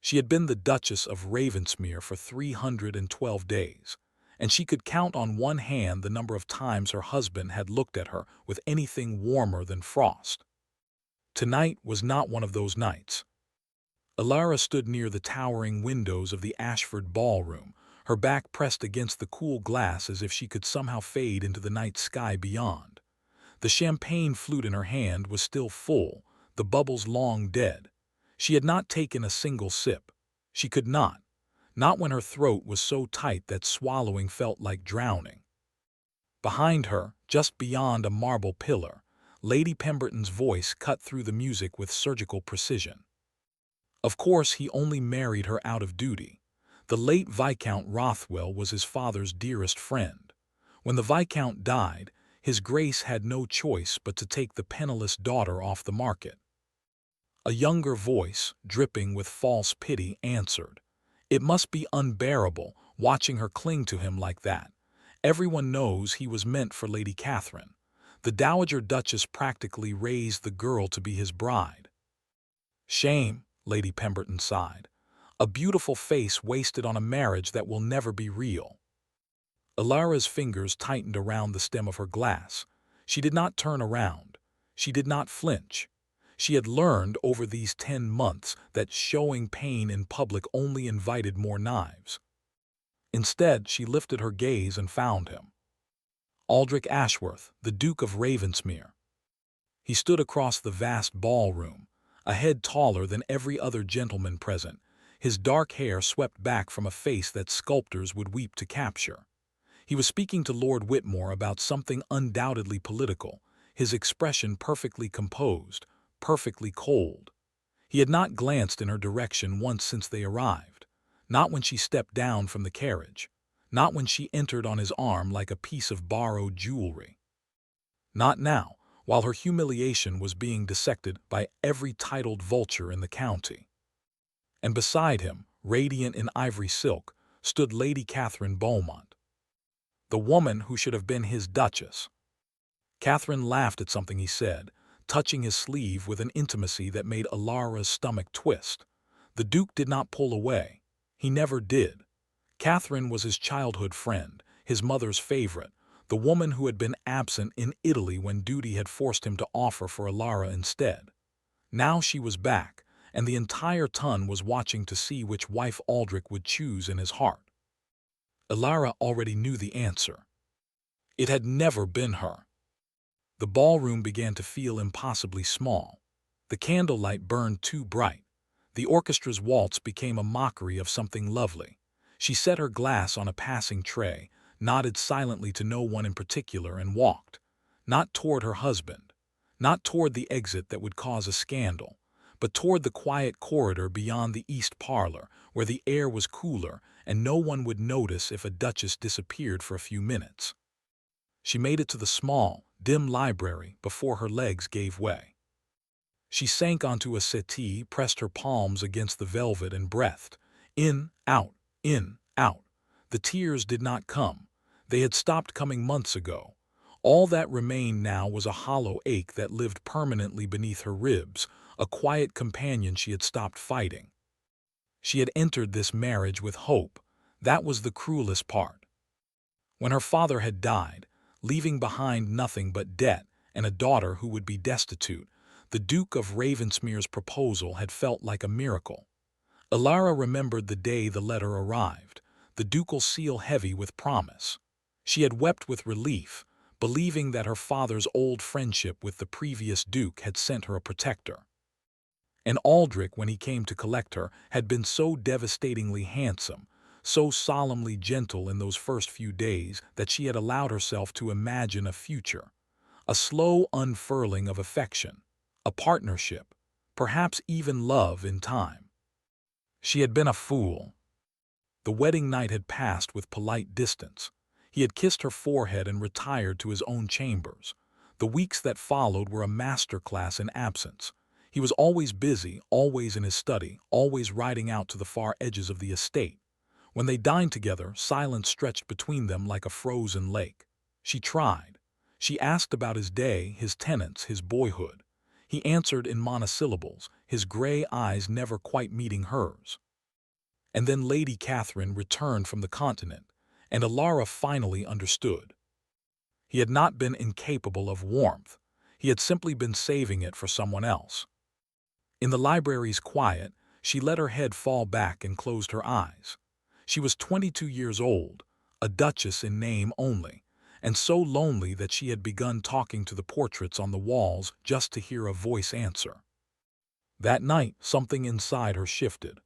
She had been the Duchess of Ravensmere for 312 days, and she could count on one hand the number of times her husband had looked at her with anything warmer than frost. Tonight was not one of those nights. Alara stood near the towering windows of the Ashford ballroom, her back pressed against the cool glass as if she could somehow fade into the night sky beyond. The champagne flute in her hand was still full, the bubbles long dead. She had not taken a single sip. She could not when her throat was so tight that swallowing felt like drowning. Behind her, just beyond a marble pillar, Lady Pemberton's voice cut through the music with surgical precision. Of course, he only married her out of duty. The late Viscount Rothwell was his father's dearest friend. When the Viscount died, His Grace had no choice but to take the penniless daughter off the market. A younger voice, dripping with false pity, answered, "It must be unbearable, watching her cling to him like that. Everyone knows he was meant for Lady Catherine. The Dowager Duchess practically raised the girl to be his bride." "Shame," Lady Pemberton sighed. "A beautiful face wasted on a marriage that will never be real." Alara's fingers tightened around the stem of her glass. She did not turn around. She did not flinch. She had learned over these 10 months that showing pain in public only invited more knives. Instead, she lifted her gaze and found him. Aldrich Ashworth, the Duke of Ravensmere. He stood across the vast ballroom, a head taller than every other gentleman present, his dark hair swept back from a face that sculptors would weep to capture. He was speaking to Lord Whitmore about something undoubtedly political, his expression perfectly composed, perfectly cold. He had not glanced in her direction once since they arrived, not when she stepped down from the carriage, not when she entered on his arm like a piece of borrowed jewelry. Not now, while her humiliation was being dissected by every titled vulture in the county. And beside him, radiant in ivory silk, stood Lady Catherine Beaumont, the woman who should have been his duchess. Catherine laughed at something he said, touching his sleeve with an intimacy that made Alara's stomach twist. The Duke did not pull away. He never did. Catherine was his childhood friend, his mother's favorite, the woman who had been absent in Italy when duty had forced him to offer for Alara instead. Now she was back, and the entire ton was watching to see which wife Aldrich would choose in his heart. Alara already knew the answer. It had never been her. The ballroom began to feel impossibly small. The candlelight burned too bright. The orchestra's waltz became a mockery of something lovely. She set her glass on a passing tray, nodded silently to no one in particular, and walked, not toward her husband, not toward the exit that would cause a scandal, but toward the quiet corridor beyond the east parlor, where the air was cooler and no one would notice if a duchess disappeared for a few minutes. She made it to the small, dim library before her legs gave way. She sank onto a settee, pressed her palms against the velvet, and breathed. In, out, in, out. The tears did not come. They had stopped coming months ago. All that remained now was a hollow ache that lived permanently beneath her ribs, a quiet companion she had stopped fighting. She had entered this marriage with hope. That was the cruelest part. When her father had died, leaving behind nothing but debt and a daughter who would be destitute, the Duke of Ravensmere's proposal had felt like a miracle. Alara remembered the day the letter arrived, the ducal seal heavy with promise. She had wept with relief, believing that her father's old friendship with the previous duke had sent her a protector. And Aldrich, when he came to collect her, had been so devastatingly handsome, so solemnly gentle in those first few days that she had allowed herself to imagine a future, a slow unfurling of affection, a partnership, perhaps even love in time. She had been a fool. The wedding night had passed with polite distance. He had kissed her forehead and retired to his own chambers. The weeks that followed were a masterclass in absence. He was always busy, always in his study, always riding out to the far edges of the estate. When they dined together, silence stretched between them like a frozen lake. She tried. She asked about his day, his tenants, his boyhood. He answered in monosyllables, his gray eyes never quite meeting hers. And then Lady Catherine returned from the continent, and Alara finally understood. He had not been incapable of warmth. He had simply been saving it for someone else. In the library's quiet, she let her head fall back and closed her eyes. She was 22 years old, a duchess in name only, and so lonely that she had begun talking to the portraits on the walls just to hear a voice answer. That night, something inside her shifted.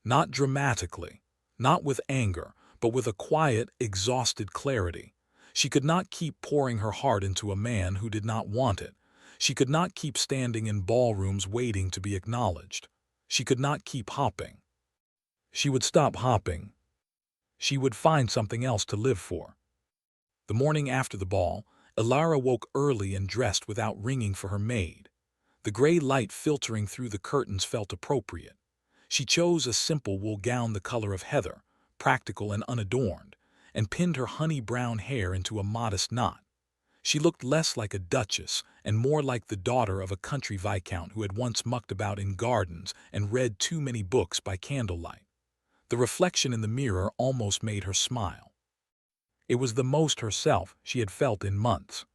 Not dramatically, not with anger, but with a quiet, exhausted clarity. She could not keep pouring her heart into a man who did not want it. She could not keep standing in ballrooms waiting to be acknowledged. She could not keep hopping. She would stop hopping. She would find something else to live for. The morning after the ball, Alara woke early and dressed without ringing for her maid. The gray light filtering through the curtains felt appropriate. She chose a simple wool gown the color of heather, practical and unadorned, and pinned her honey-brown hair into a modest knot. She looked less like a duchess and more like the daughter of a country viscount who had once mucked about in gardens and read too many books by candlelight. The reflection in the mirror almost made her smile. It was the most herself she had felt in months.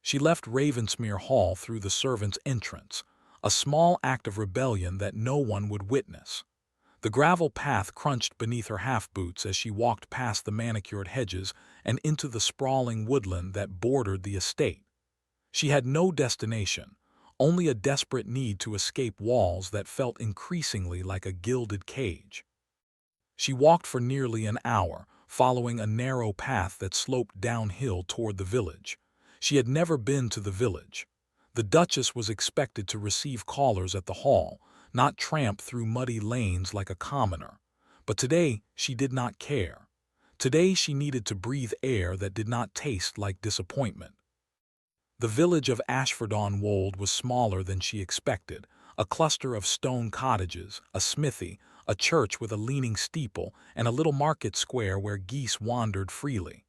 She left Ravensmere Hall through the servants' entrance, a small act of rebellion that no one would witness. The gravel path crunched beneath her half-boots as she walked past the manicured hedges and into the sprawling woodland that bordered the estate. She had no destination, only a desperate need to escape walls that felt increasingly like a gilded cage. She walked for nearly an hour, following a narrow path that sloped downhill toward the village. She had never been to the village. The Duchess was expected to receive callers at the hall, not tramp through muddy lanes like a commoner. But today she did not care. Today she needed to breathe air that did not taste like disappointment. The village of Ashford-on-Wold was smaller than she expected, a cluster of stone cottages, a smithy, a church with a leaning steeple, and a little market square where geese wandered freely.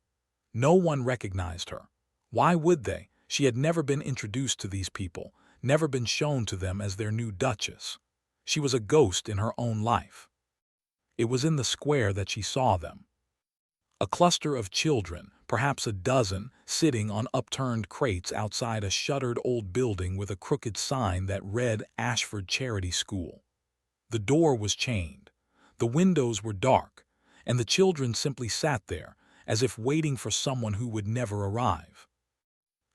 No one recognized her. Why would they? She had never been introduced to these people, never been shown to them as their new duchess. She was a ghost in her own life. It was in the square that she saw them. A cluster of children, perhaps a dozen, sitting on upturned crates outside a shuttered old building with a crooked sign that read Ashford Charity School. The door was chained. The windows were dark, and the children simply sat there, as if waiting for someone who would never arrive.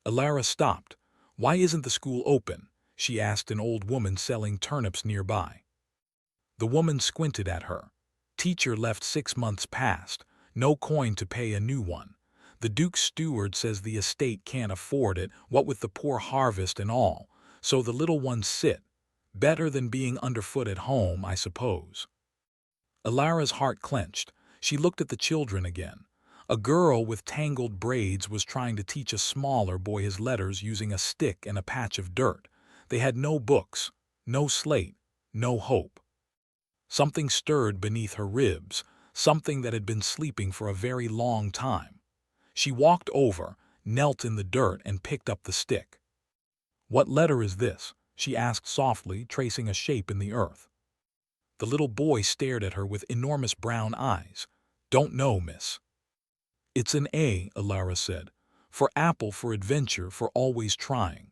Alara stopped. "Why isn't the school open?" she asked an old woman selling turnips nearby. The woman squinted at her. "Teacher left 6 months past. No coin to pay a new one. The Duke's steward says the estate can't afford it, what with the poor harvest and all, so the little ones sit. Better than being underfoot at home, I suppose." Alara's heart clenched. She looked at the children again. A girl with tangled braids was trying to teach a smaller boy his letters using a stick and a patch of dirt. They had no books, no slate, no hope. Something stirred beneath her ribs, something that had been sleeping for a very long time. She walked over, knelt in the dirt, and picked up the stick. "What letter is this?" she asked softly, tracing a shape in the earth. The little boy stared at her with enormous brown eyes. "Don't know, miss." "It's an A," Alara said. "For apple, for adventure, for always trying."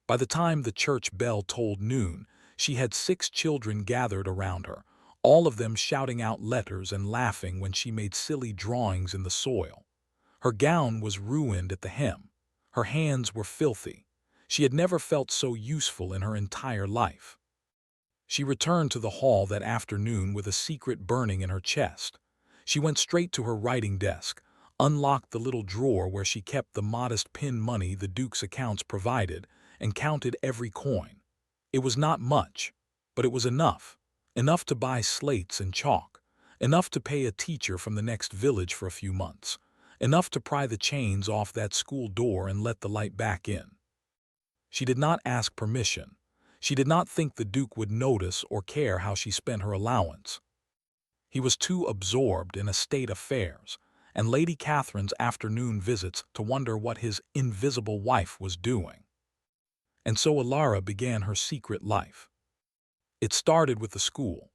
By the time the church bell tolled noon, she had 6 children gathered around her, all of them shouting out letters and laughing when she made silly drawings in the soil. Her gown was ruined at the hem. Her hands were filthy. She had never felt so useful in her entire life. She returned to the hall that afternoon with a secret burning in her chest. She went straight to her writing desk, unlocked the little drawer where she kept the modest pin money the Duke's accounts provided, and counted every coin. It was not much, but it was enough. Enough to buy slates and chalk. Enough to pay a teacher from the next village for a few months. Enough to pry the chains off that school door and let the light back in. She did not ask permission. She did not think the Duke would notice or care how she spent her allowance. He was too absorbed in estate affairs and Lady Catherine's afternoon visits to wonder what his invisible wife was doing. And so Alara began her secret life. It started with the school.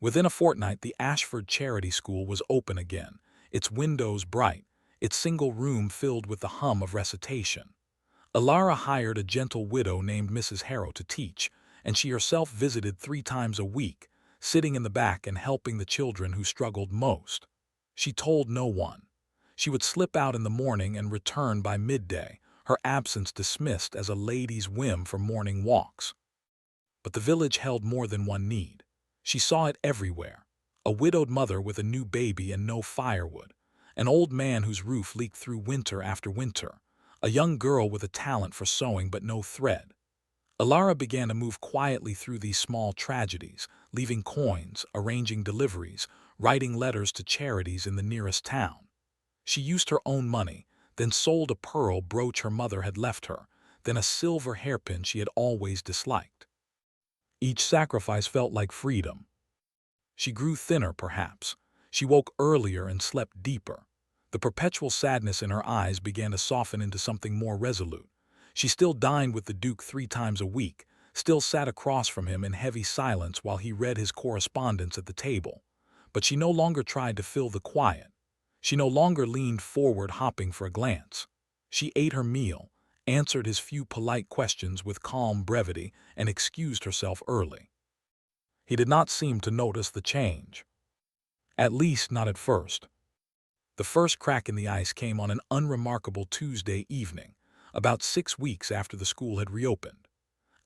Within a fortnight, the Ashford Charity School was open again, its windows bright, its single room filled with the hum of recitation. Alara hired a gentle widow named Mrs. Harrow to teach, and she herself visited 3 times a week, sitting in the back and helping the children who struggled most. She told no one. She would slip out in the morning and return by midday, her absence dismissed as a lady's whim for morning walks. But the village held more than one need. She saw it everywhere. A widowed mother with a new baby and no firewood, an old man whose roof leaked through winter after winter, a young girl with a talent for sewing but no thread. Alara began to move quietly through these small tragedies, leaving coins, arranging deliveries, writing letters to charities in the nearest town. She used her own money, then sold a pearl brooch her mother had left her, then a silver hairpin she had always disliked. Each sacrifice felt like freedom. She grew thinner, perhaps. She woke earlier and slept deeper. The perpetual sadness in her eyes began to soften into something more resolute. She still dined with the Duke 3 times a week, still sat across from him in heavy silence while he read his correspondence at the table. But she no longer tried to fill the quiet. She no longer leaned forward hopping for a glance. She ate her meal, answered his few polite questions with calm brevity, and excused herself early. He did not seem to notice the change. At least not at first. The first crack in the ice came on an unremarkable Tuesday evening, about 6 weeks after the school had reopened.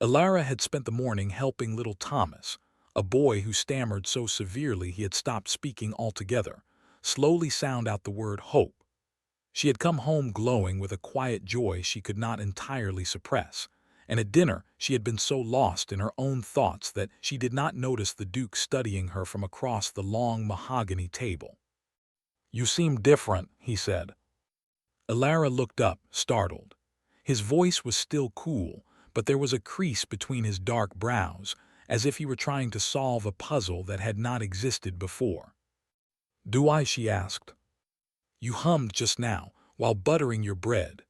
Alara had spent the morning helping little Thomas, a boy who stammered so severely he had stopped speaking altogether, slowly sound out the word hope. She had come home glowing with a quiet joy she could not entirely suppress, and at dinner she had been so lost in her own thoughts that she did not notice the Duke studying her from across the long mahogany table. "You seem different," he said. Alara looked up, startled. His voice was still cool, but there was a crease between his dark brows, as if he were trying to solve a puzzle that had not existed before. "Do I?" she asked. "You hummed just now, while buttering your bread."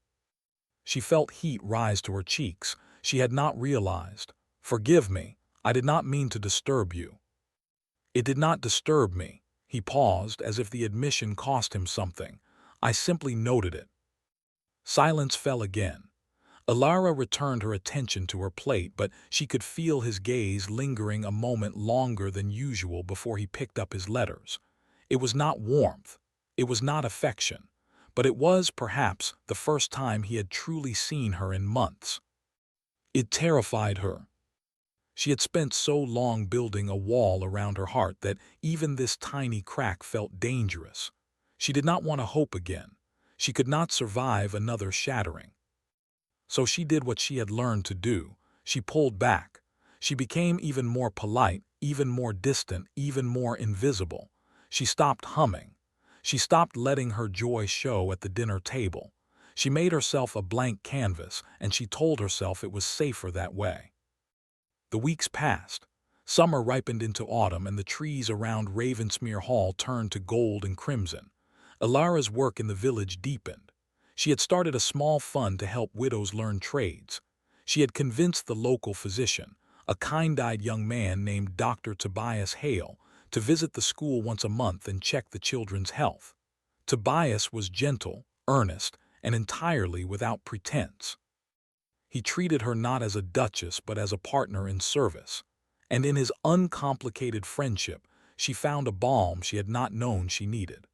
She felt heat rise to her cheeks. She had not realized. "Forgive me, I did not mean to disturb you." "It did not disturb me." He paused, as if the admission cost him something. "I simply noted it." Silence fell again. Alara returned her attention to her plate, but she could feel his gaze lingering a moment longer than usual before he picked up his letters. It was not warmth. It was not affection. But it was, perhaps, the first time he had truly seen her in months. It terrified her. She had spent so long building a wall around her heart that even this tiny crack felt dangerous. She did not want to hope again. She could not survive another shattering. So she did what she had learned to do. She pulled back. She became even more polite, even more distant, even more invisible. She stopped humming. She stopped letting her joy show at the dinner table. She made herself a blank canvas, and she told herself it was safer that way. The weeks passed. Summer ripened into autumn, and the trees around Ravensmere Hall turned to gold and crimson. Alara's work in the village deepened. She had started a small fund to help widows learn trades. She had convinced the local physician, a kind-eyed young man named Dr. Tobias Hale, to visit the school once a month and check the children's health. Tobias was gentle, earnest, and entirely without pretense. He treated her not as a duchess but as a partner in service, and in his uncomplicated friendship she found a balm she had not known she needed.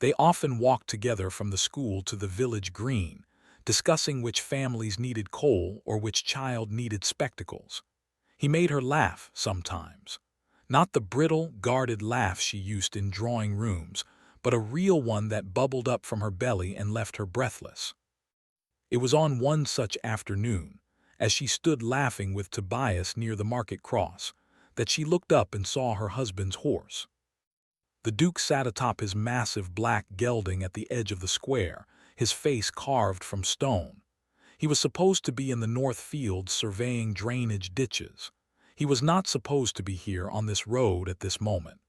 They often walked together from the school to the village green, discussing which families needed coal or which child needed spectacles. He made her laugh sometimes. Not the brittle, guarded laugh she used in drawing rooms, but a real one that bubbled up from her belly and left her breathless. It was on one such afternoon, as she stood laughing with Tobias near the market cross, that she looked up and saw her husband's horse. The Duke sat atop his massive black gelding at the edge of the square, his face carved from stone. He was supposed to be in the north fields surveying drainage ditches. He was not supposed to be here on this road at this moment.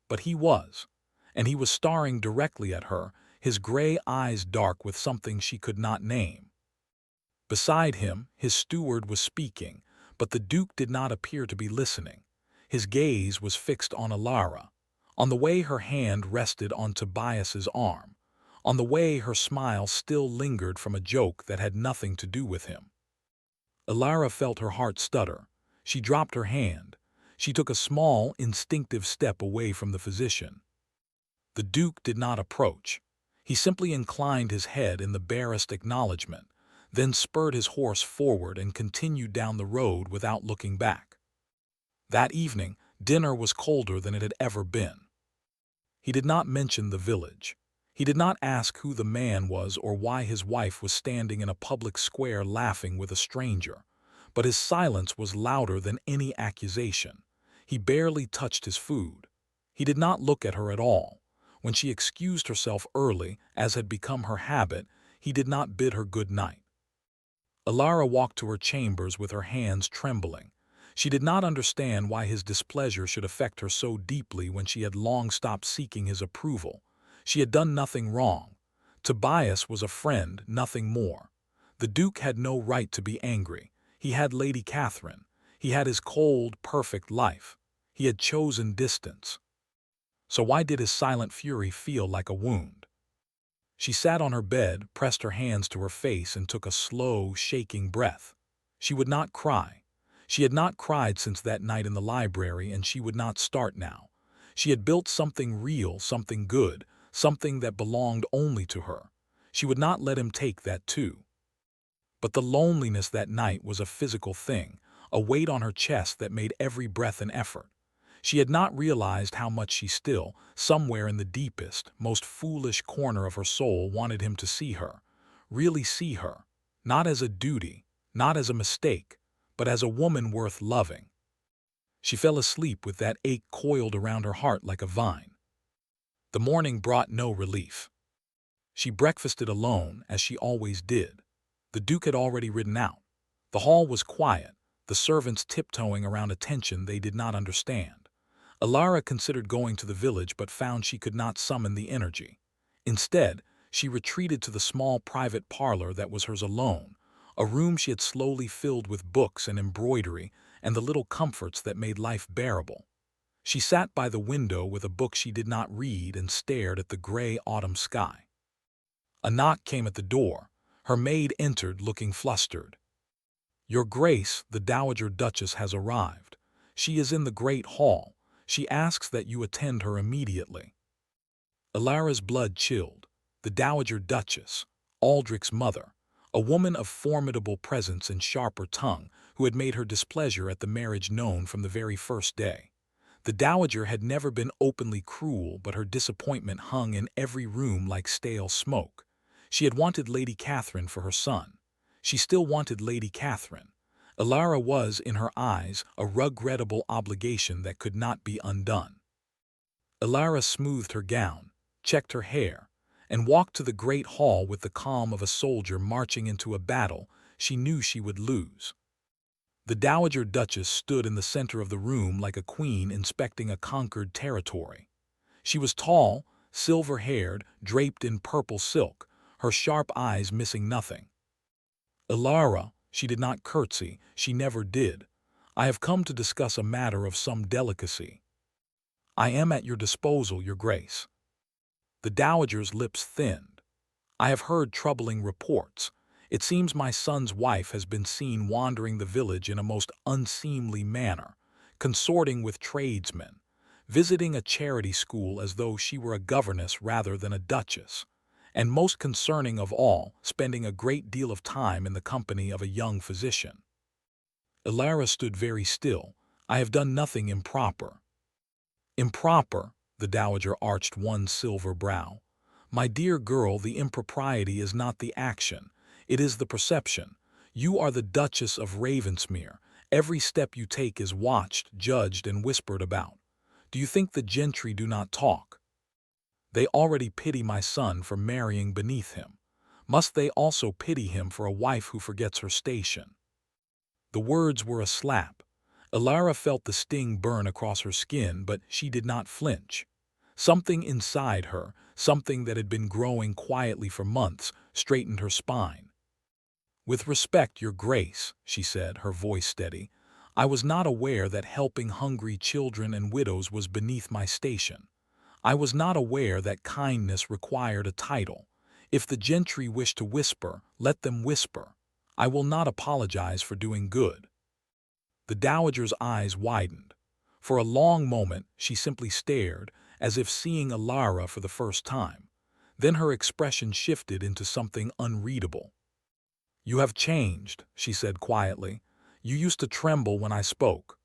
But he was, and he was staring directly at her, his gray eyes dark with something she could not name. Beside him, his steward was speaking, but the Duke did not appear to be listening. His gaze was fixed on Alara, on the way her hand rested on Tobias's arm, on the way her smile still lingered from a joke that had nothing to do with him. Alara felt her heart stutter. She dropped her hand. She took a small, instinctive step away from the physician. The Duke did not approach. He simply inclined his head in the barest acknowledgement, then spurred his horse forward and continued down the road without looking back. That evening, dinner was colder than it had ever been. He did not mention the village. He did not ask who the man was or why his wife was standing in a public square laughing with a stranger, but his silence was louder than any accusation. He barely touched his food. He did not look at her at all. When she excused herself early, as had become her habit, he did not bid her good night. Alara walked to her chambers with her hands trembling. She did not understand why his displeasure should affect her so deeply when she had long stopped seeking his approval. She had done nothing wrong. Tobias was a friend, nothing more. The Duke had no right to be angry. He had Lady Catherine. He had his cold, perfect life. He had chosen distance. So why did his silent fury feel like a wound? She sat on her bed, pressed her hands to her face, and took a slow, shaking breath. She would not cry. She had not cried since that night in the library, and she would not start now. She had built something real, something good, something that belonged only to her. She would not let him take that too. But the loneliness that night was a physical thing, a weight on her chest that made every breath an effort. She had not realized how much she still, somewhere in the deepest, most foolish corner of her soul, wanted him to see her, really see her, not as a duty, not as a mistake, but as a woman worth loving. She fell asleep with that ache coiled around her heart like a vine. The morning brought no relief. She breakfasted alone, as she always did. The Duke had already ridden out. The hall was quiet, the servants tiptoeing around attention they did not understand. Alara considered going to the village but found she could not summon the energy. Instead, she retreated to the small private parlor that was hers alone, a room she had slowly filled with books and embroidery and the little comforts that made life bearable. She sat by the window with a book she did not read and stared at the gray autumn sky. A knock came at the door. Her maid entered looking flustered. "Your Grace, the Dowager Duchess has arrived. She is in the great hall. She asks that you attend her immediately." Alara's blood chilled. The Dowager Duchess, Aldrich's mother, a woman of formidable presence and sharper tongue, who had made her displeasure at the marriage known from the very first day. The Dowager had never been openly cruel, but her disappointment hung in every room like stale smoke. She had wanted Lady Catherine for her son. She still wanted Lady Catherine. Alara was, in her eyes, a regrettable obligation that could not be undone. Alara smoothed her gown, checked her hair, and walked to the great hall with the calm of a soldier marching into a battle she knew she would lose. The Dowager Duchess stood in the center of the room like a queen inspecting a conquered territory. She was tall, silver-haired, draped in purple silk, her sharp eyes missing nothing. "Alara," she did not curtsy, she never did. "I have come to discuss a matter of some delicacy." "I am at your disposal, Your Grace." The Dowager's lips thinned. "I have heard troubling reports. It seems my son's wife has been seen wandering the village in a most unseemly manner, consorting with tradesmen, visiting a charity school as though she were a governess rather than a duchess, and most concerning of all, spending a great deal of time in the company of a young physician." Alara stood very still. "I have done nothing improper." "Improper?" The Dowager arched one silver brow. "My dear girl, the impropriety is not the action. It is the perception. You are the Duchess of Ravensmere. Every step you take is watched, judged, and whispered about. Do you think the gentry do not talk? They already pity my son for marrying beneath him. Must they also pity him for a wife who forgets her station?" The words were a slap. Alara felt the sting burn across her skin, but she did not flinch. Something inside her, something that had been growing quietly for months, straightened her spine. "With respect, Your Grace," she said, her voice steady, I was not aware that helping hungry children and widows was beneath my station. I was not aware that kindness required a title. If the gentry wish to whisper, let them whisper. I will not apologize for doing good." The dowager's eyes widened. For a long moment she simply stared, as if seeing Alara for the first time. Then her expression shifted into something unreadable. "You have changed," she said quietly. "You used to tremble when I spoke."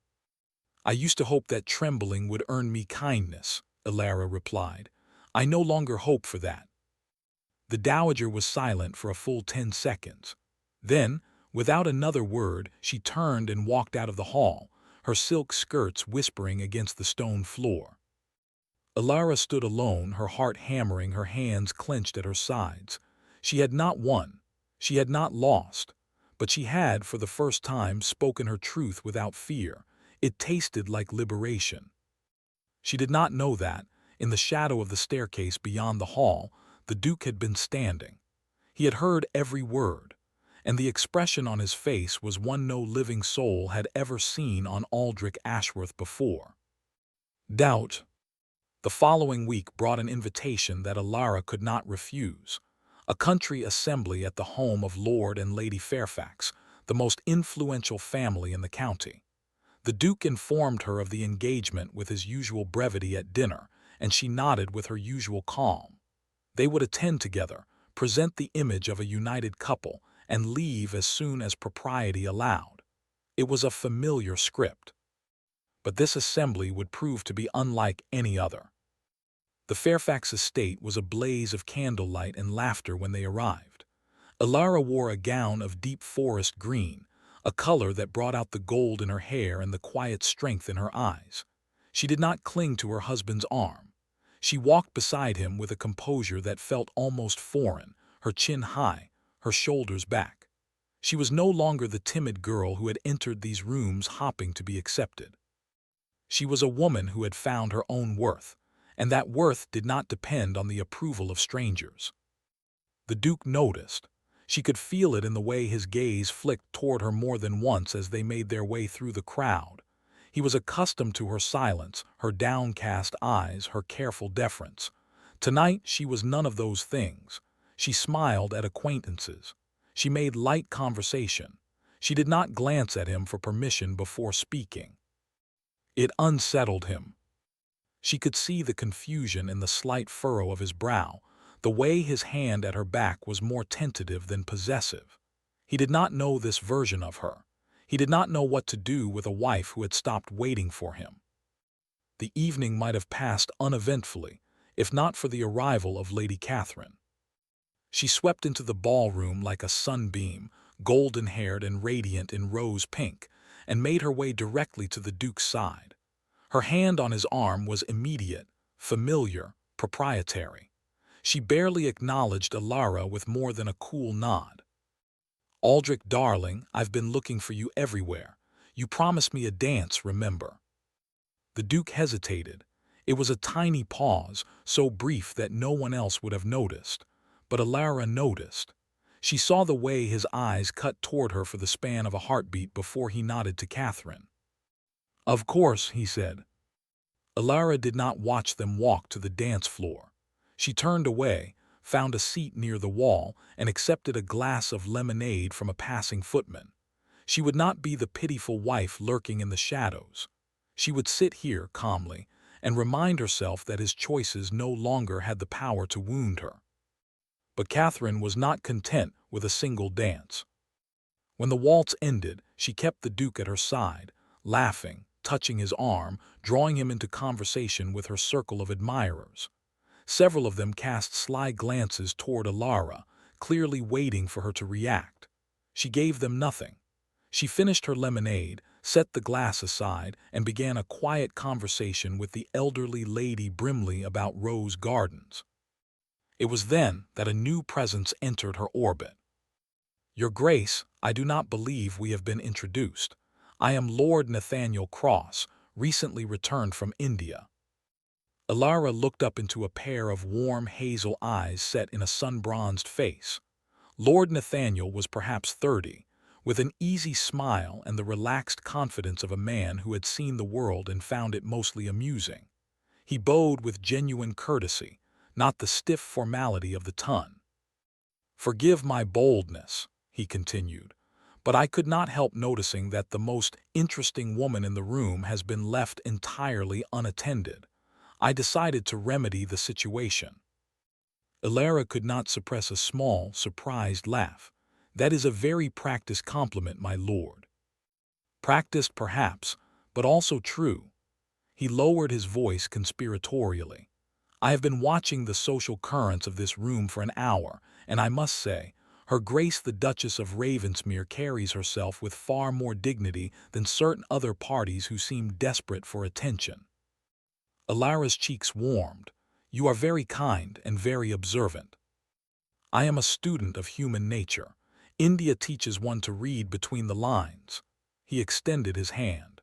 "I used to hope that trembling would earn me kindness," Alara replied. "I no longer hope for that." The dowager was silent for a full 10 seconds. Then, without another word, she turned and walked out of the hall, her silk skirts whispering against the stone floor. Alara stood alone, her heart hammering, her hands clenched at her sides. She had not won. She had not lost. But she had, for the first time, spoken her truth without fear. It tasted like liberation. She did not know that, in the shadow of the staircase beyond the hall, the Duke had been standing. He had heard every word, and the expression on his face was one no living soul had ever seen on Aldrich Ashworth before. Doubt. The following week brought an invitation that Alara could not refuse. A country assembly at the home of Lord and Lady Fairfax, the most influential family in the county. The Duke informed her of the engagement with his usual brevity at dinner, and she nodded with her usual calm. They would attend together, present the image of a united couple, and leave as soon as propriety allowed. It was a familiar script. But this assembly would prove to be unlike any other. The Fairfax estate was a blaze of candlelight and laughter when they arrived. Alara wore a gown of deep forest green, a color that brought out the gold in her hair and the quiet strength in her eyes. She did not cling to her husband's arm. She walked beside him with a composure that felt almost foreign, her chin high, her shoulders back. She was no longer the timid girl who had entered these rooms hopping to be accepted. She was a woman who had found her own worth, and that worth did not depend on the approval of strangers. The Duke noticed. She could feel it in the way his gaze flicked toward her more than once as they made their way through the crowd. He was accustomed to her silence, her downcast eyes, her careful deference. Tonight she was none of those things. She smiled at acquaintances. She made light conversation. She did not glance at him for permission before speaking. It unsettled him. She could see the confusion in the slight furrow of his brow, the way his hand at her back was more tentative than possessive. He did not know this version of her. He did not know what to do with a wife who had stopped waiting for him. The evening might have passed uneventfully, if not for the arrival of Lady Catherine. She swept into the ballroom like a sunbeam, golden-haired and radiant in rose pink, and made her way directly to the Duke's side. Her hand on his arm was immediate, familiar, proprietary. She barely acknowledged Alara with more than a cool nod. "Aldrich, darling, I've been looking for you everywhere. You promised me a dance, remember?" The Duke hesitated. It was a tiny pause, so brief that no one else would have noticed. But Alara noticed. She saw the way his eyes cut toward her for the span of a heartbeat before he nodded to Catherine. "Of course," he said. Alara did not watch them walk to the dance floor. She turned away, found a seat near the wall, and accepted a glass of lemonade from a passing footman. She would not be the pitiful wife lurking in the shadows. She would sit here calmly and remind herself that his choices no longer had the power to wound her. But Catherine was not content with a single dance. When the waltz ended, she kept the Duke at her side, laughing, touching his arm, drawing him into conversation with her circle of admirers. Several of them cast sly glances toward Alara, clearly waiting for her to react. She gave them nothing. She finished her lemonade, set the glass aside, and began a quiet conversation with the elderly Lady Brimley about Rose Gardens. It was then that a new presence entered her orbit. "Your Grace, I do not believe we have been introduced. I am Lord Nathaniel Cross, recently returned from India." Alara looked up into a pair of warm hazel eyes set in a sun-bronzed face. Lord Nathaniel was perhaps 30, with an easy smile and the relaxed confidence of a man who had seen the world and found it mostly amusing. He bowed with genuine courtesy, not the stiff formality of the ton. "Forgive my boldness," he continued, "but I could not help noticing that the most interesting woman in the room has been left entirely unattended. I decided to remedy the situation." Elara could not suppress a small, surprised laugh. "That is a very practiced compliment, my lord." "Practiced, perhaps, but also true." He lowered his voice conspiratorially. "I have been watching the social currents of this room for an hour, and I must say, Her Grace the Duchess of Ravensmere carries herself with far more dignity than certain other parties who seem desperate for attention." Elara's cheeks warmed. "You are very kind and very observant." "I am a student of human nature. India teaches one to read between the lines." He extended his hand.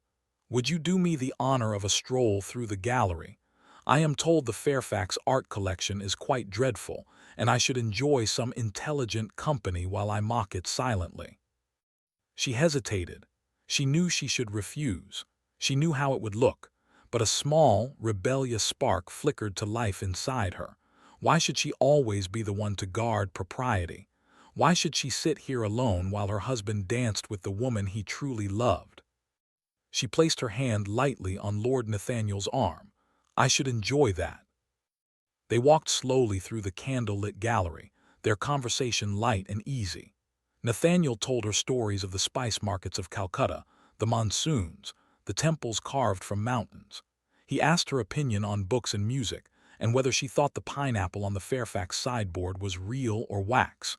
"Would you do me the honor of a stroll through the gallery? I am told the Fairfax art collection is quite dreadful, and I should enjoy some intelligent company while I mock it silently." She hesitated. She knew she should refuse. She knew how it would look. But a small, rebellious spark flickered to life inside her. Why should she always be the one to guard propriety? Why should she sit here alone while her husband danced with the woman he truly loved? She placed her hand lightly on Lord Nathaniel's arm. "I should enjoy that." They walked slowly through the candle-lit gallery, their conversation light and easy. Nathaniel told her stories of the spice markets of Calcutta, the monsoons, the temples carved from mountains. He asked her opinion on books and music, and whether she thought the pineapple on the Fairfax sideboard was real or wax.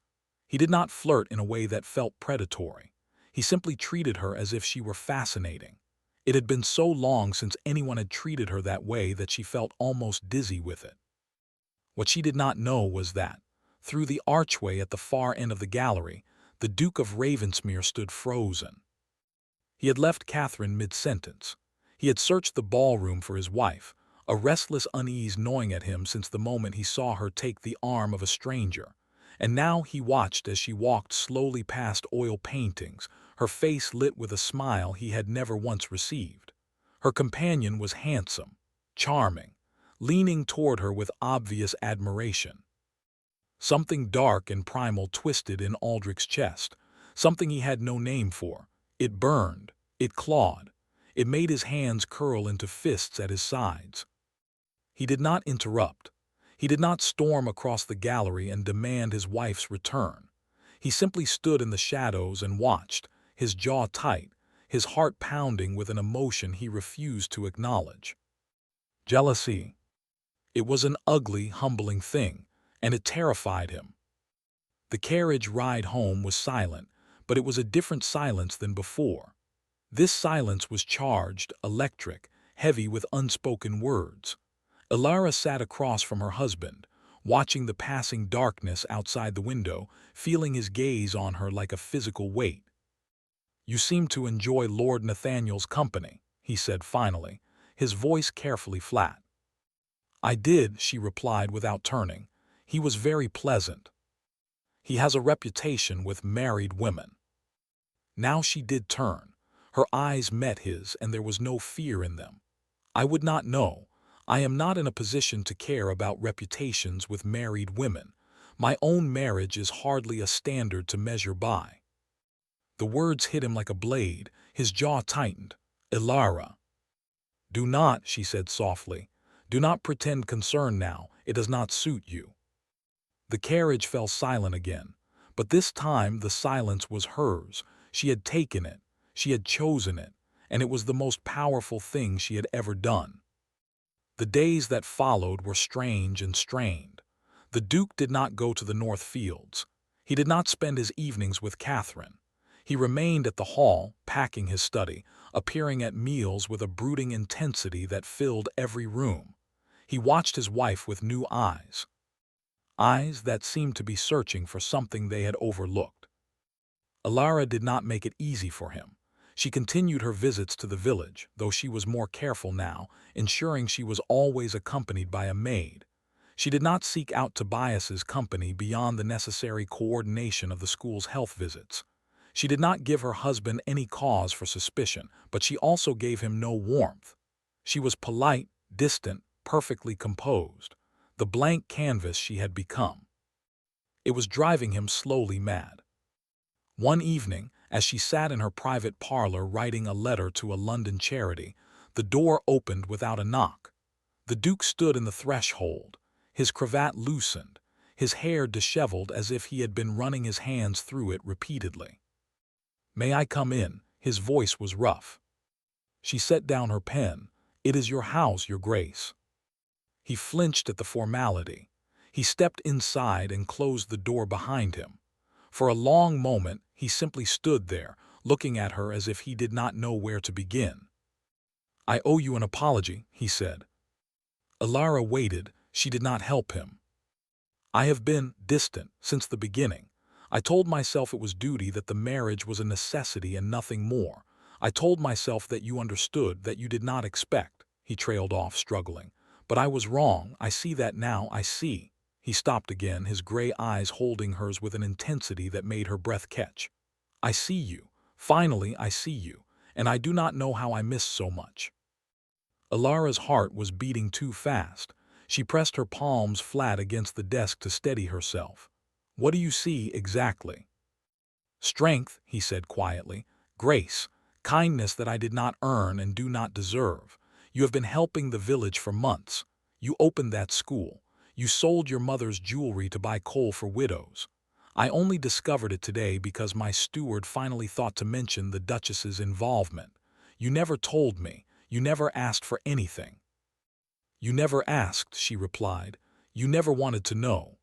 He did not flirt in a way that felt predatory. He simply treated her as if she were fascinating. It had been so long since anyone had treated her that way that she felt almost dizzy with it. What she did not know was that, through the archway at the far end of the gallery, the Duke of Ravensmere stood frozen. He had left Catherine mid-sentence. He had searched the ballroom for his wife, a restless unease gnawing at him since the moment he saw her take the arm of a stranger. And now he watched as she walked slowly past oil paintings, her face lit with a smile he had never once received. Her companion was handsome, charming, leaning toward her with obvious admiration. Something dark and primal twisted in Aldrich's chest, something he had no name for. It burned, it clawed, it made his hands curl into fists at his sides. He did not interrupt. He did not storm across the gallery and demand his wife's return. He simply stood in the shadows and watched, his jaw tight, his heart pounding with an emotion he refused to acknowledge. Jealousy. It was an ugly, humbling thing, and it terrified him. The carriage ride home was silent, but it was a different silence than before. This silence was charged, electric, heavy with unspoken words. Elara sat across from her husband, watching the passing darkness outside the window, feeling his gaze on her like a physical weight. "You seem to enjoy Lord Nathaniel's company," he said finally, his voice carefully flat. "I did," she replied without turning. "He was very pleasant. He has a reputation with married women." Now she did turn. Her eyes met his, and there was no fear in them. "I would not know. I am not in a position to care about reputations with married women. My own marriage is hardly a standard to measure by." The words hit him like a blade. His jaw tightened. "Elara." "Do not," she said softly. "Do not pretend concern now. It does not suit you." The carriage fell silent again, but this time the silence was hers. She had taken it, she had chosen it, and it was the most powerful thing she had ever done. The days that followed were strange and strained. The Duke did not go to the North Fields. He did not spend his evenings with Catherine. He remained at the hall, packing his study, appearing at meals with a brooding intensity that filled every room. He watched his wife with new eyes. Eyes that seemed to be searching for something they had overlooked. Elara did not make it easy for him. She continued her visits to the village, though she was more careful now, ensuring she was always accompanied by a maid. She did not seek out Tobias's company beyond the necessary coordination of the school's health visits. She did not give her husband any cause for suspicion, but she also gave him no warmth. She was polite, distant, perfectly composed, the blank canvas she had become. It was driving him slowly mad. One evening, as she sat in her private parlor writing a letter to a London charity, the door opened without a knock. The Duke stood in the threshold, his cravat loosened, his hair disheveled as if he had been running his hands through it repeatedly. "May I come in?" His voice was rough. She set down her pen. "It is your house, Your Grace." He flinched at the formality. He stepped inside and closed the door behind him. For a long moment, he simply stood there, looking at her as if he did not know where to begin. "I owe you an apology," he said. Alara waited. She did not help him. "I have been distant since the beginning. I told myself it was duty, that the marriage was a necessity and nothing more. I told myself that you understood, that you did not expect." He trailed off, struggling. "But I was wrong. I see that now. I see." He stopped again, his gray eyes holding hers with an intensity that made her breath catch. "I see you. Finally, I see you. And I do not know how I missed so much." Alara's heart was beating too fast. She pressed her palms flat against the desk to steady herself. "What do you see exactly?" "Strength," he said quietly. "Grace. Kindness that I did not earn and do not deserve. You have been helping the village for months. You opened that school. You sold your mother's jewelry to buy coal for widows. I only discovered it today because my steward finally thought to mention the Duchess's involvement. You never told me. You never asked for anything." "You never asked," she replied. "You never wanted to know."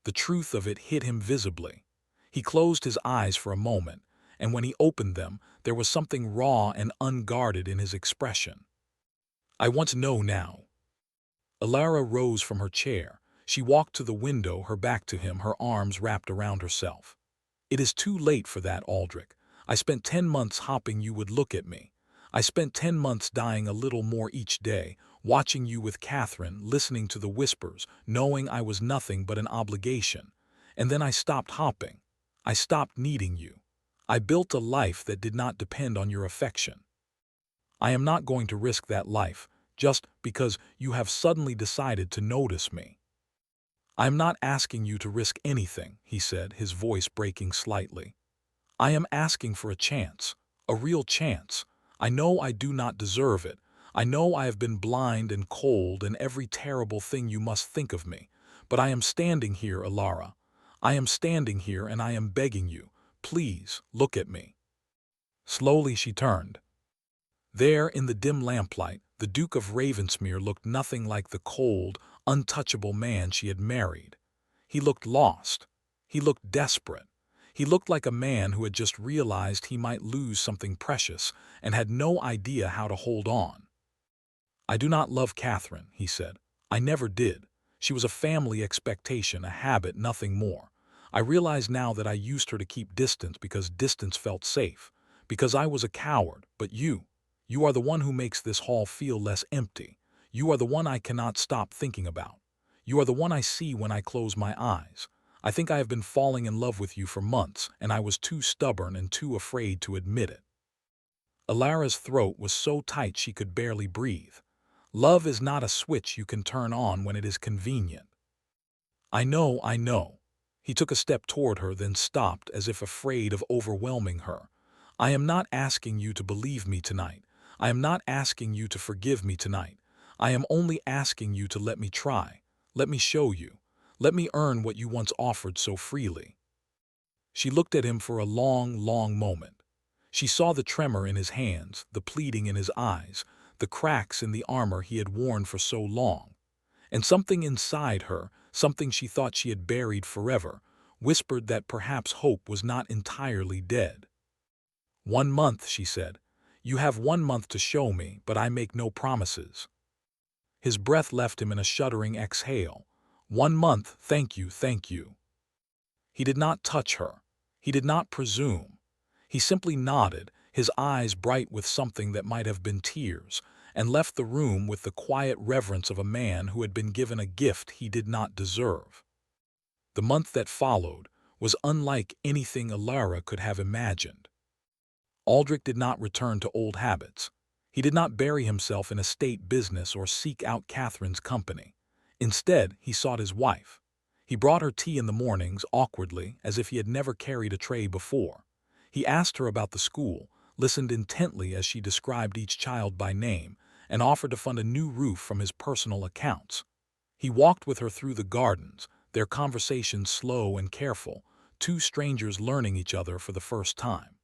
The truth of it hit him visibly. He closed his eyes for a moment, and when he opened them, there was something raw and unguarded in his expression. "I want to know now." Alara rose from her chair. She walked to the window, her back to him, her arms wrapped around herself. "It is too late for that, Aldrich. I spent 10 months hoping you would look at me. I spent 10 months dying a little more each day, watching you with Catherine, listening to the whispers, knowing I was nothing but an obligation. And then I stopped hopping. I stopped needing you. I built a life that did not depend on your affection. I am not going to risk that life, just because you have suddenly decided to notice me." "I am not asking you to risk anything," he said, his voice breaking slightly. "I am asking for a chance, a real chance. I know I do not deserve it. I know I have been blind and cold and every terrible thing you must think of me. But I am standing here, Alara. I am standing here and I am begging you, please, look at me." Slowly she turned. There, in the dim lamplight, the Duke of Ravensmere looked nothing like the cold, untouchable man she had married. He looked lost. He looked desperate. He looked like a man who had just realized he might lose something precious and had no idea how to hold on. "I do not love Catherine," he said. "I never did. She was a family expectation, a habit, nothing more. I realize now that I used her to keep distance because distance felt safe, because I was a coward, but you are the one who makes this hall feel less empty. You are the one I cannot stop thinking about. You are the one I see when I close my eyes. I think I have been falling in love with you for months, and I was too stubborn and too afraid to admit it." Alara's throat was so tight she could barely breathe. Love is not a switch you can turn on when it is convenient. I know, I know." He took a step toward her, then stopped as if afraid of overwhelming her. "I am not asking you to believe me tonight. I am not asking you to forgive me tonight. I am only asking you to let me try. Let me show you. Let me earn what you once offered so freely." She looked at him for a long, long moment. She saw the tremor in his hands, the pleading in his eyes, the cracks in the armor he had worn for so long. And something inside her, something she thought she had buried forever, whispered that perhaps hope was not entirely dead. "1 month," she said. "You have 1 month to show me, but I make no promises." His breath left him in a shuddering exhale. 1 month, thank you, thank you." He did not touch her. He did not presume. He simply nodded, his eyes bright with something that might have been tears, and left the room with the quiet reverence of a man who had been given a gift he did not deserve. The month that followed, was unlike anything Alara could have imagined. Aldrich did not return to old habits. He did not bury himself in a state business or seek out Catherine's company. Instead, he sought his wife. He brought her tea in the mornings awkwardly, as if he had never carried a tray before. He asked her about the school, listened intently as she described each child by name, and offered to fund a new roof from his personal accounts. He walked with her through the gardens, their conversation slow and careful, two strangers learning each other for the first time.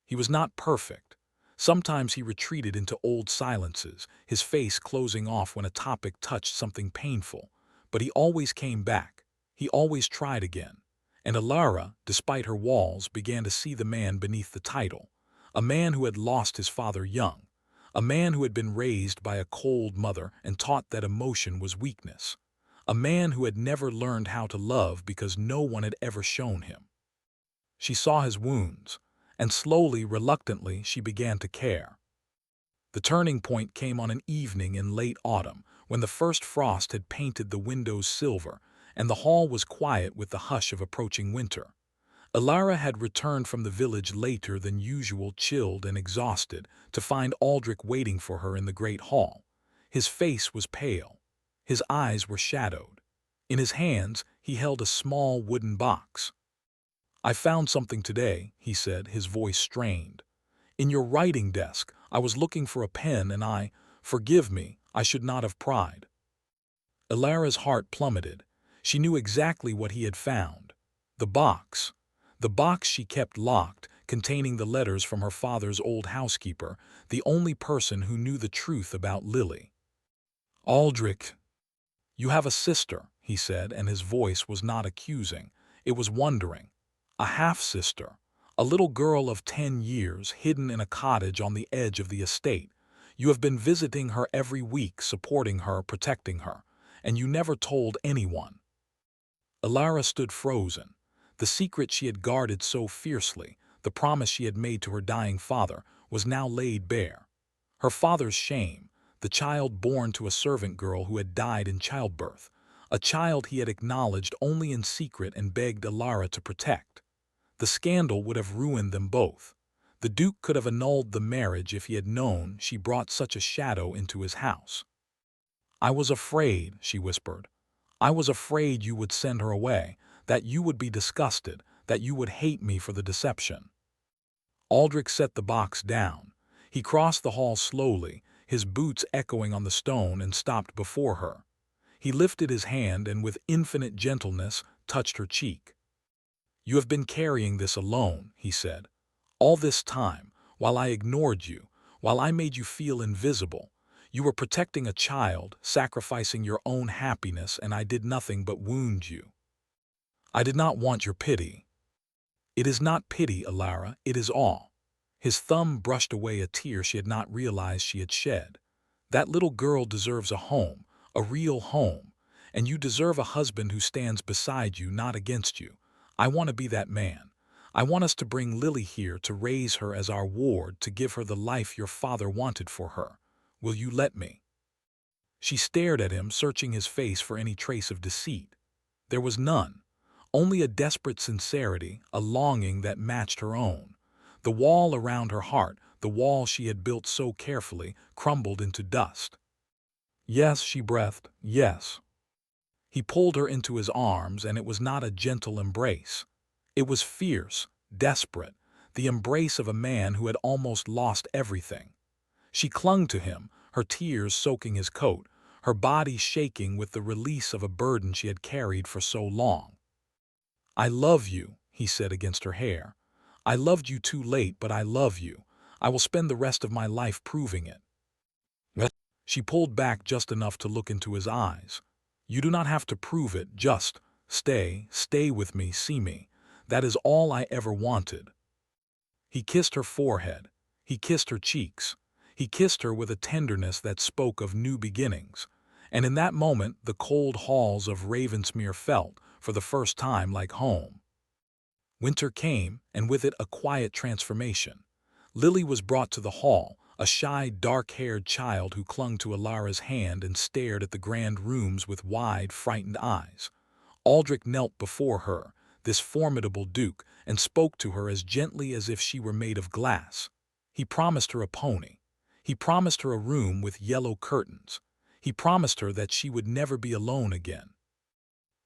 He was not perfect. Sometimes he retreated into old silences, his face closing off when a topic touched something painful. But he always came back. He always tried again. And Alara, despite her walls, began to see the man beneath the title. A man who had lost his father young. A man who had been raised by a cold mother and taught that emotion was weakness. A man who had never learned how to love because no one had ever shown him. She saw his wounds, and slowly, reluctantly, she began to care. The turning point came on an evening in late autumn, when the first frost had painted the windows silver, and the hall was quiet with the hush of approaching winter. Alara had returned from the village later than usual, chilled and exhausted, to find Aldrich waiting for her in the great hall. His face was pale. His eyes were shadowed. In his hands, he held a small wooden box. "I found something today," he said, his voice strained. "In your writing desk. I was looking for a pen and forgive me, I should not have pried." Alara's heart plummeted. She knew exactly what he had found. The box. The box she kept locked, containing the letters from her father's old housekeeper, the only person who knew the truth about Lily. "Aldrich, you have a sister," he said, and his voice was not accusing. It was wondering. "A half-sister. A little girl of 10 years, hidden in a cottage on the edge of the estate. You have been visiting her every week, supporting her, protecting her, and you never told anyone." Alara stood frozen. The secret she had guarded so fiercely, the promise she had made to her dying father, was now laid bare. Her father's shame, the child born to a servant girl who had died in childbirth, a child he had acknowledged only in secret and begged Alara to protect. The scandal would have ruined them both. The Duke could have annulled the marriage if he had known she brought such a shadow into his house. "I was afraid," she whispered. "I was afraid you would send her away, that you would be disgusted, that you would hate me for the deception." Aldrich set the box down. He crossed the hall slowly, his boots echoing on the stone, and stopped before her. He lifted his hand and with infinite gentleness touched her cheek. "You have been carrying this alone," he said. "All this time, while I ignored you, while I made you feel invisible, you were protecting a child, sacrificing your own happiness, and I did nothing but wound you. I did not want your pity." "It is not pity, Alara, it is awe." His thumb brushed away a tear she had not realized she had shed. "That little girl deserves a home, a real home, and you deserve a husband who stands beside you, not against you. I want to be that man. I want us to bring Lily here, to raise her as our ward, to give her the life your father wanted for her. Will you let me?" She stared at him, searching his face for any trace of deceit. There was none. Only a desperate sincerity, a longing that matched her own. The wall around her heart, the wall she had built so carefully, crumbled into dust. "Yes," she breathed, "yes." He pulled her into his arms, and it was not a gentle embrace. It was fierce, desperate, the embrace of a man who had almost lost everything. She clung to him, her tears soaking his coat, her body shaking with the release of a burden she had carried for so long. "I love you," he said against her hair. "I loved you too late, but I love you. I will spend the rest of my life proving it." She pulled back just enough to look into his eyes. "You do not have to prove it, just stay with me, see me. That is all I ever wanted." He kissed her forehead. He kissed her cheeks. He kissed her with a tenderness that spoke of new beginnings. And in that moment, the cold halls of Ravensmere felt, for the first time, like home. Winter came, and with it a quiet transformation. Lily was brought to the hall, a shy, dark-haired child who clung to Alara's hand and stared at the grand rooms with wide, frightened eyes. Aldrich knelt before her, this formidable duke, and spoke to her as gently as if she were made of glass. He promised her a pony. He promised her a room with yellow curtains. He promised her that she would never be alone again.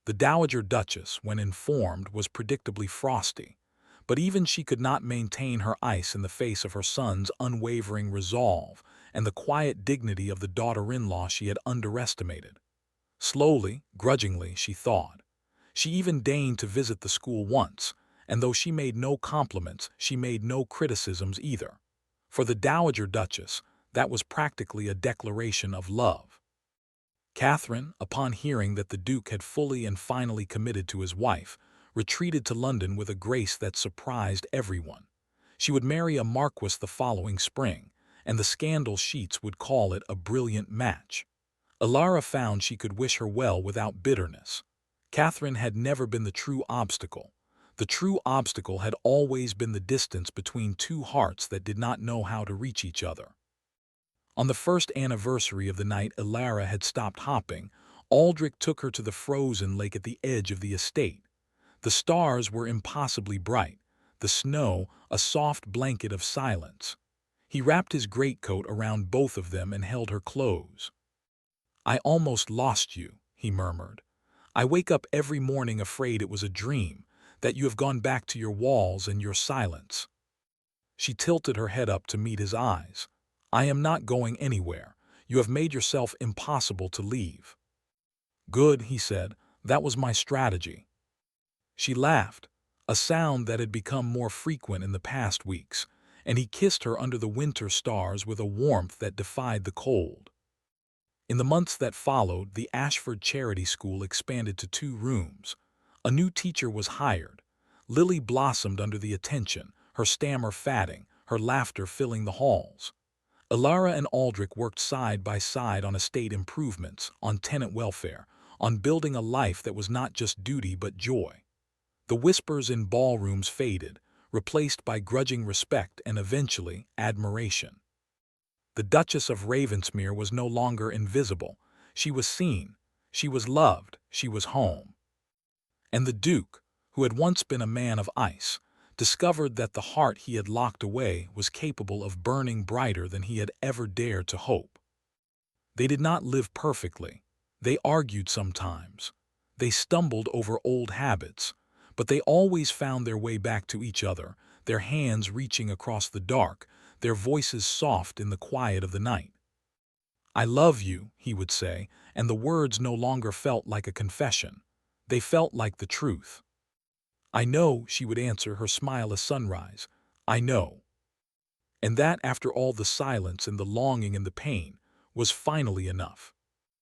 The Dowager Duchess, when informed, was predictably frosty, but even she could not maintain her ice in the face of her son's unwavering resolve and the quiet dignity of the daughter-in-law she had underestimated. Slowly, grudgingly, she thawed. She even deigned to visit the school once, and though she made no compliments, she made no criticisms either. For the Dowager Duchess, that was practically a declaration of love. Catherine, upon hearing that the Duke had fully and finally committed to his wife, retreated to London with a grace that surprised everyone. She would marry a marquis the following spring, and the scandal sheets would call it a brilliant match. Alara found she could wish her well without bitterness. Catherine had never been the true obstacle. The true obstacle had always been the distance between two hearts that did not know how to reach each other. On the first anniversary of the night Alara had stopped hopping, Aldrich took her to the frozen lake at the edge of the estate. The stars were impossibly bright, the snow a soft blanket of silence. He wrapped his greatcoat around both of them and held her close. "I almost lost you," he murmured. "I wake up every morning afraid it was a dream, that you have gone back to your walls and your silence." She tilted her head up to meet his eyes. "I am not going anywhere. You have made yourself impossible to leave." "Good," he said. "That was my strategy." She laughed, a sound that had become more frequent in the past weeks, and he kissed her under the winter stars with a warmth that defied the cold. In the months that followed, the Ashford Charity School expanded to 2 rooms. A new teacher was hired. Lily blossomed under the attention, her stammer fatting, her laughter filling the halls. Alara and Aldrich worked side by side on estate improvements, on tenant welfare, on building a life that was not just duty but joy. The whispers in ballrooms faded, replaced by grudging respect and eventually admiration. The Duchess of Ravensmere was no longer invisible. She was seen, she was loved, she was home. And the Duke, who had once been a man of ice, discovered that the heart he had locked away was capable of burning brighter than he had ever dared to hope. They did not live perfectly. They argued sometimes. They stumbled over old habits, but they always found their way back to each other, their hands reaching across the dark, their voices soft in the quiet of the night. "I love you," he would say, and the words no longer felt like a confession. They felt like the truth. "I know," she would answer, her smile a sunrise. "I know." And that, after all the silence and the longing and the pain, was finally enough.